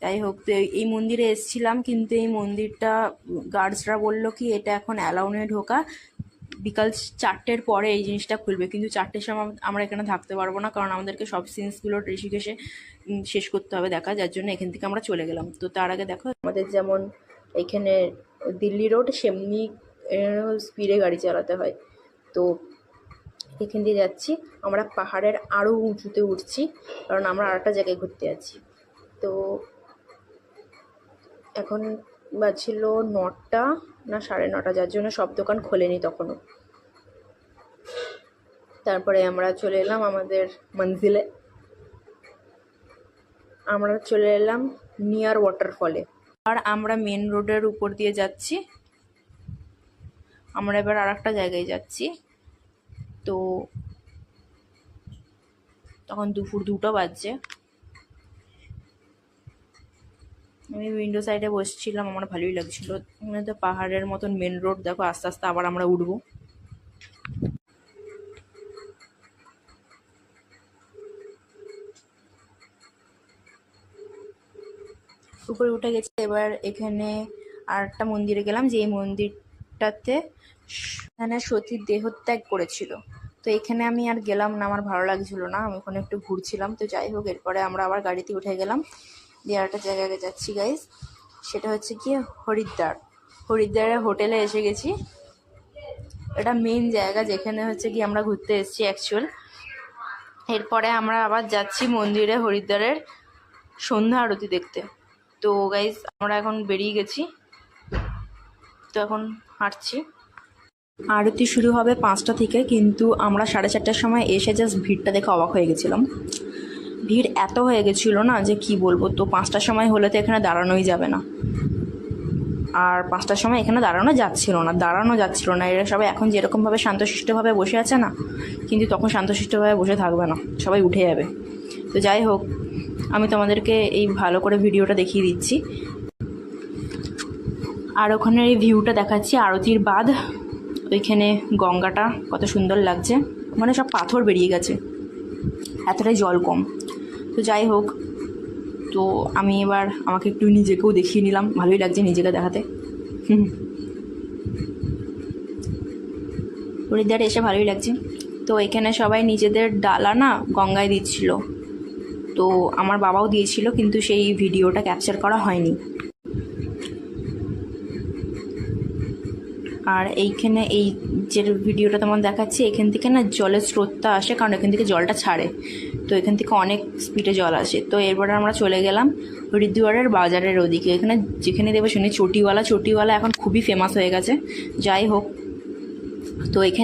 যাই হোক, তো এই মন্দিরে এসেছিলাম, কিন্তু এই মন্দিরটা গার্ডসরা বললো কি এটা এখন অ্যালাউ নেই ঢোকা, বিকাল 4টের পরে এই জিনিসটা খুলবে। কিন্তু 4টের সময় আমরা এখানে থাকতে পারবো না, কারণ আমাদেরকে সব সিনসগুলো ঋষিকেশে শেষ করতে হবে দেখা, যার জন্য এখান থেকে আমরা চলে গেলাম। তো তার আগে দেখো, আমাদের যেমন এখানে দিল্লি রোড সেমনি স্পিডে গাড়ি চালাতে হয়। তো এখান দিয়ে যাচ্ছি, আমরা পাহাড়ের আরও উঁচুতে উঠছি, কারণ আমরা আরেকটা জায়গায় ঘুরতে যাচ্ছি। তো এখন বাজছিল 9টা না 9:30, যার জন্য সব দোকান খোলেনি তখনও। তারপরে আমরা চলে এলাম আমাদের মঞ্জিলে, আমরা চলে এলাম নিয়ার ওয়াটারফলে। আর আমরা মেন রোডের উপর দিয়ে যাচ্ছি, আমরা এবার আর একটা জায়গায় যাচ্ছি। তো তখন দুপুর 2টা বাজছে, আমি উইন্ডো সাইডে বসছিলাম, আমার ভালোই লাগছিল। এখানে তো পাহাড়ের মতন মেন রোড, দেখো আস্তে আস্তে আবার আমরা উঠবো। উপরে উঠে গেছে। এবার এখানে আর একটা মন্দিরে গেলাম, যে এই মন্দিরটাতে এখানে সতীর দেহত্যাগ করেছিল। তো এখানে আমি আর গেলাম না, আমার ভালো লাগছিল না, আমি ওখানে একটু ঘুরছিলাম। তো যাই হোক, এরপরে আমরা আবার গাড়িতে উঠে গেলাম, দিয়ে একটা জায়গায় যাচ্ছি গাইজ, সেটা হচ্ছে কি হরিদ্বার। হরিদ্বারের হোটেলে এসে গেছি, এটা মেন জায়গা যেখানে হচ্ছে কি আমরা ঘুরতে এসেছি অ্যাকচুয়াল। এরপরে আমরা আবার যাচ্ছি মন্দিরে হরিদ্বারের সন্ধ্যা আরতি দেখতে। তো গাইজ আমরা এখন বেরিয়ে গেছি, তো এখন হাঁটছি। আরতি শুরু হবে 5টা থেকে, কিন্তু আমরা 4:30টার সময় এসে জাস্ট ভিড়টা দেখে অবাক হয়ে গেছিলাম। ভিড় এত হয়ে গেছিলো না যে কি বলবো। তো 5টার সময় হলে তো এখানে দাঁড়ানোই যাবে না, আর 5টার সময় এখানে দাঁড়ানো যাচ্ছিল না। এরা সবাই এখন যেরকমভাবে শান্তশিষ্টভাবে বসে আছে না, কিন্তু তখন শান্তশিষ্টভাবে বসে থাকবে না, সবাই উঠে যাবে। তো যাই হোক, আমি তোমাদেরকে এই ভালো করে ভিডিওটা দেখিয়ে দিচ্ছি, আর ওখানের এই ভিউটা দেখাচ্ছি আরতির বাদ। ওইখানে গঙ্গাটা কত সুন্দর লাগছে, মানে সব পাথর বেরিয়ে গেছে, এতটাই জল কম। তো যাই হোক, তো আমি এবার আমাকে একটু নিজেকেও দেখিয়ে নিলাম, ভালোই লাগছে নিজেকে দেখাতে। হরিদ্বারে এসে ভালোই লাগছে। তো এখানে সবাই নিজেদের ডালা না গঙ্গায় দিচ্ছিল, তো আমার বাবাও দিয়েছিল, কিন্তু সেই ভিডিওটা ক্যাপচার করা হয়নি। আর এইখানে এই যে ভিডিওটা তোমার দেখাচ্ছি, এখান থেকে না জলের স্রোতটা আসে, কারণ এখান থেকে জলটা ছাড়ে, তো এখান থেকে অনেক স্পিডে জল আসে। তো এরপরে আমরা চলে গেলাম হরিদ্বারের বাজারের ওদিকে, এখানে যেখানে দেবো শুনি চটিওয়ালা এখন খুবই ফেমাস হয়ে গেছে। যাই হোক, তো এখানে